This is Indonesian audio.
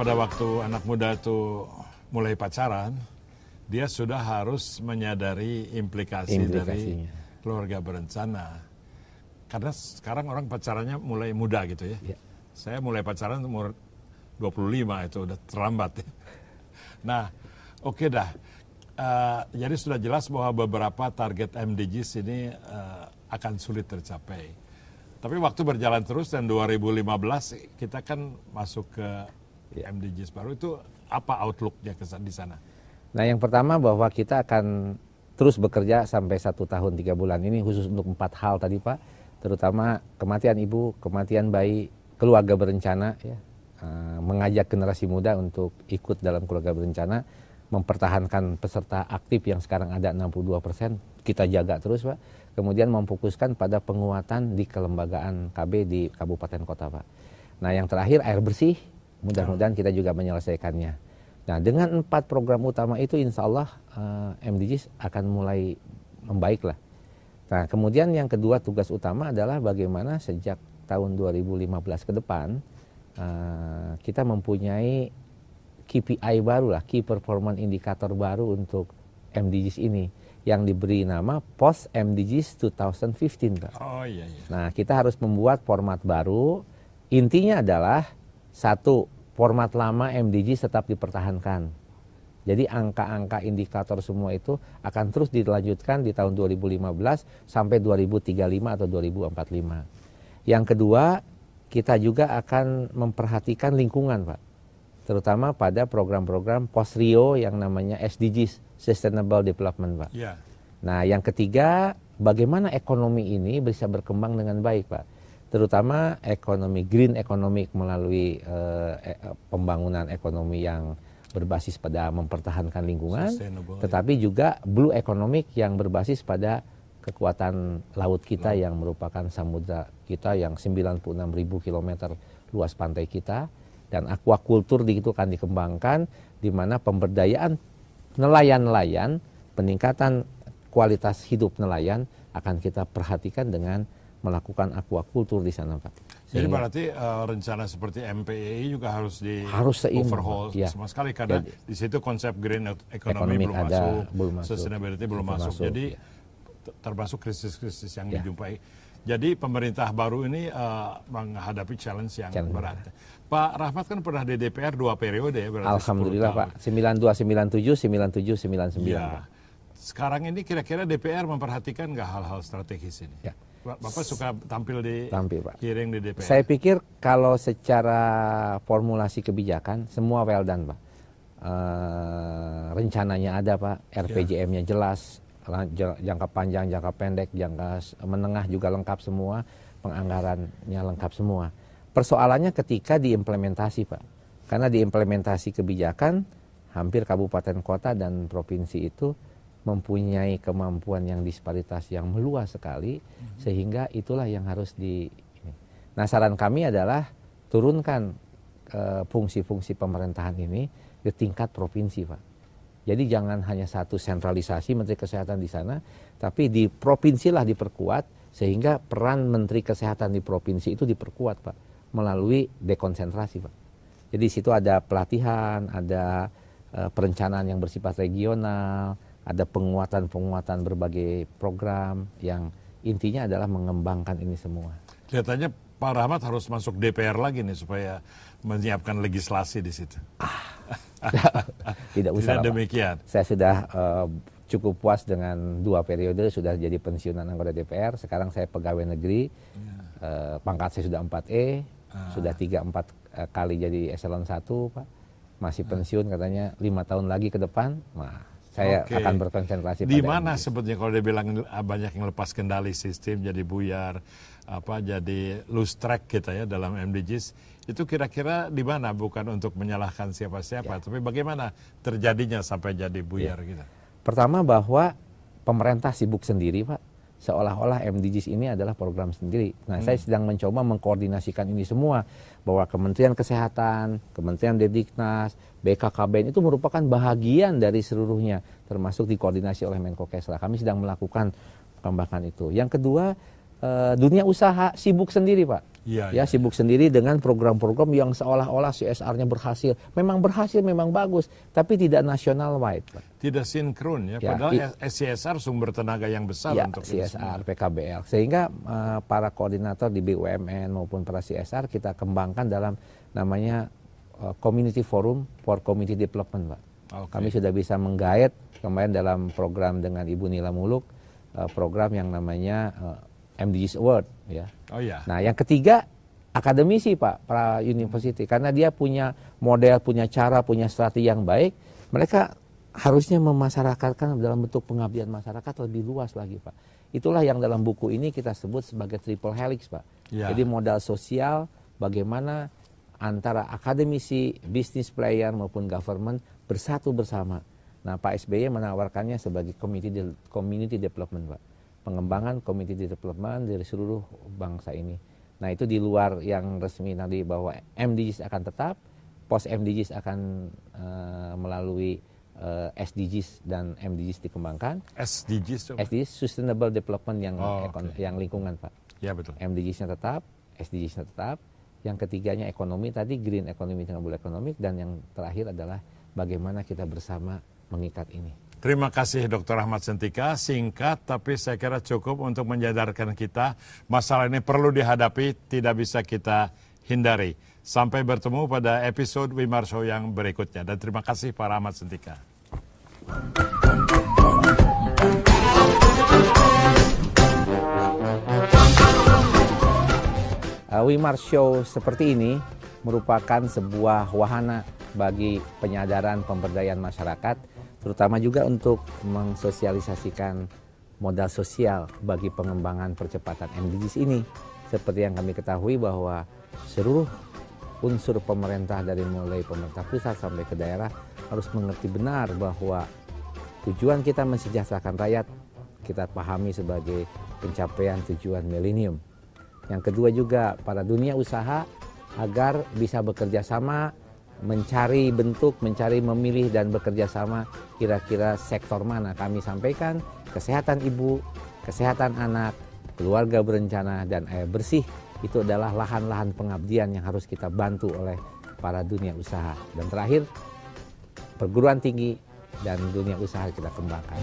pada waktu anak muda itu mulai pacaran, dia sudah harus menyadari implikasi dari keluarga berencana. Karena sekarang orang pacarannya mulai muda gitu ya. Saya mulai pacaran umur 25, itu udah terlambat ya. Nah, oke dah. Jadi sudah jelas bahwa beberapa target MDGs ini akan sulit tercapai. Tapi waktu berjalan terus dan 2015 kita kan masuk ke MDGs baru, itu apa outlook-nya di sana? Nah, yang pertama bahwa kita akan terus bekerja sampai 1 tahun 3 bulan ini khusus untuk 4 hal tadi Pak, terutama kematian ibu, kematian bayi, keluarga berencana, ya, mengajak generasi muda untuk ikut dalam keluarga berencana, mempertahankan peserta aktif yang sekarang ada 62%, kita jaga terus Pak, kemudian memfokuskan pada penguatan di kelembagaan KB di kabupaten kota Pak. Nah, yang terakhir air bersih, mudah-mudahan kita juga menyelesaikannya. Nah, dengan 4 program utama itu insya Allah MDGs akan mulai membaik lah. Nah, kemudian yang kedua tugas utama adalah bagaimana sejak tahun 2015 ke depan kita mempunyai KPI baru lah, Key Performance Indicator baru untuk MDGs ini yang diberi nama Post MDGs 2015 Pak. Oh iya. Nah, kita harus membuat format baru, intinya adalah satu, format lama MDGs tetap dipertahankan. Jadi angka-angka indikator semua itu akan terus dilanjutkan di tahun 2015 sampai 2035 atau 2045. Yang kedua, kita juga akan memperhatikan lingkungan Pak. Terutama pada program-program post-Rio yang namanya SDGs, Sustainable Development Pak. Yeah. Nah, yang ketiga, bagaimana ekonomi ini bisa berkembang dengan baik Pak. Terutama ekonomi green economic melalui pembangunan ekonomi yang berbasis pada mempertahankan lingkungan, tetapi juga blue economic yang berbasis pada kekuatan laut kita yang merupakan samudra kita yang 96.000 km luas pantai kita, dan aquaculture di itu akan dikembangkan, di mana pemberdayaan nelayan-nelayan, peningkatan kualitas hidup nelayan akan kita perhatikan dengan melakukan aquaculture di sana Pak. Jadi berarti rencana seperti MPEI juga harus overhaul sama sekali, karena di situ konsep green economy belum masuk, sustainability belum masuk. Jadi termasuk krisis-krisis yang dijumpai. Jadi pemerintah baru ini menghadapi challenge yang berat. Pak Rahmat kan pernah di DPR 2 periode ya, berarti Alhamdulillah Pak, 92, 97, 97, 99 ya. Pak. Sekarang ini kira-kira DPR memperhatikan nggak hal-hal strategis ini? Ya. Bapak suka tampil di hearing di DPR? Saya pikir kalau secara formulasi kebijakan semua well done Pak. Rencananya ada Pak, RPJM-nya jelas, jangka panjang, jangka pendek, jangka menengah juga lengkap semua, penganggarannya lengkap semua. Persoalannya ketika diimplementasi Pak, karena diimplementasi kebijakan hampir kabupaten kota dan provinsi itu mempunyai kemampuan yang disparitas yang meluas sekali, sehingga itulah yang harus Nah, saran kami adalah turunkan fungsi-fungsi pemerintahan ini di tingkat provinsi Pak. Jadi jangan hanya satu sentralisasi Menteri Kesehatan di sana, tapi di provinsi lah diperkuat, sehingga peran Menteri Kesehatan di provinsi itu diperkuat Pak, melalui dekonsentrasi Pak. Jadi di situ ada pelatihan, ada perencanaan yang bersifat regional, ada penguatan-penguatan berbagai program yang intinya adalah mengembangkan ini semua. Kelihatannya Pak Rahmat harus masuk DPR lagi nih supaya menyiapkan legislasi di situ. Tidak usah. Tidak demikian. Pak. Saya sudah cukup puas dengan 2 periode, sudah jadi pensiunan anggota DPR. Sekarang saya pegawai negeri, pangkat saya sudah 4E, sudah 3-4 kali jadi eselon 1 Pak. Masih pensiun katanya 5 tahun lagi ke depan. Nah, saya akan berkonsentrasi di mana sebetulnya kalau dia bilang banyak yang lepas kendali sistem, jadi buyar, jadi lose track kita ya dalam MDGs, itu kira-kira di mana? Bukan untuk menyalahkan siapa-siapa, tapi bagaimana terjadinya sampai jadi buyar gitu. Pertama bahwa pemerintah sibuk sendiri Pak, seolah-olah MDGs ini adalah program sendiri. Nah, saya sedang mencoba mengkoordinasikan ini semua, bahwa Kementerian Kesehatan, Kementerian Dediknas, BKKBN itu merupakan bahagian dari seluruhnya, termasuk dikoordinasi oleh Menkokesla. Kami sedang melakukan pengembangan itu. Yang kedua, dunia usaha sibuk sendiri Pak. Ya, sibuk sendiri dengan program-program yang seolah-olah CSR-nya berhasil. Memang berhasil, memang bagus, tapi tidak national wide. Tidak sinkron ya, padahal CSR sumber tenaga yang besar untuk CSR, PKBL. Sehingga para koordinator di BUMN maupun para CSR kita kembangkan dalam namanya Community Forum for Community Development, Pak. Kami sudah bisa menggait kemarin dalam program dengan Ibu Nila Muluk, program yang namanya MDGs Award, ya. Nah, yang ketiga akademisi, Pak, para university, karena dia punya model, punya cara, punya strategi yang baik, mereka harusnya memasyarakatkan dalam bentuk pengabdian masyarakat lebih luas lagi, Pak. Itulah yang dalam buku ini kita sebut sebagai triple helix, Pak. Jadi modal sosial, bagaimana antara akademisi, business player maupun government bersatu bersama. Nah, Pak SBY menawarkannya sebagai community development, Pak. Pengembangan community development dari seluruh bangsa ini. Nah, itu di luar yang resmi tadi bahwa MDGs akan tetap, post MDGs akan melalui SDGs dan MDGs dikembangkan. SDGs Sustainable Development yang lingkungan, Pak. Ya, betul. MDGs-nya tetap, SDGs-nya tetap. Yang ketiganya ekonomi tadi, green economy dengan blue economic, dan yang terakhir adalah bagaimana kita bersama mengikat ini. Terima kasih Dr. Ahmad Sentika, singkat tapi saya kira cukup untuk menyadarkan kita masalah ini perlu dihadapi, tidak bisa kita hindari. Sampai bertemu pada episode Wimar Show yang berikutnya, dan terima kasih Pak Ahmad Sentika. Wimar Show seperti ini merupakan sebuah wahana bagi penyadaran pemberdayaan masyarakat, terutama juga untuk mensosialisasikan modal sosial bagi pengembangan percepatan MDGs ini. Seperti yang kami ketahui bahwa seluruh unsur pemerintah dari mulai pemerintah pusat sampai ke daerah harus mengerti benar bahwa tujuan kita mensejahterakan rakyat kita pahami sebagai pencapaian tujuan milenium. Yang kedua juga pada dunia usaha agar bisa bekerja sama, mencari bentuk, mencari memilih dan bekerja sama kira-kira sektor mana. Kami sampaikan kesehatan ibu, kesehatan anak, keluarga berencana, dan air bersih itu adalah lahan-lahan pengabdian yang harus kita bantu oleh para dunia usaha. Dan terakhir, perguruan tinggi dan dunia usaha kita kembangkan.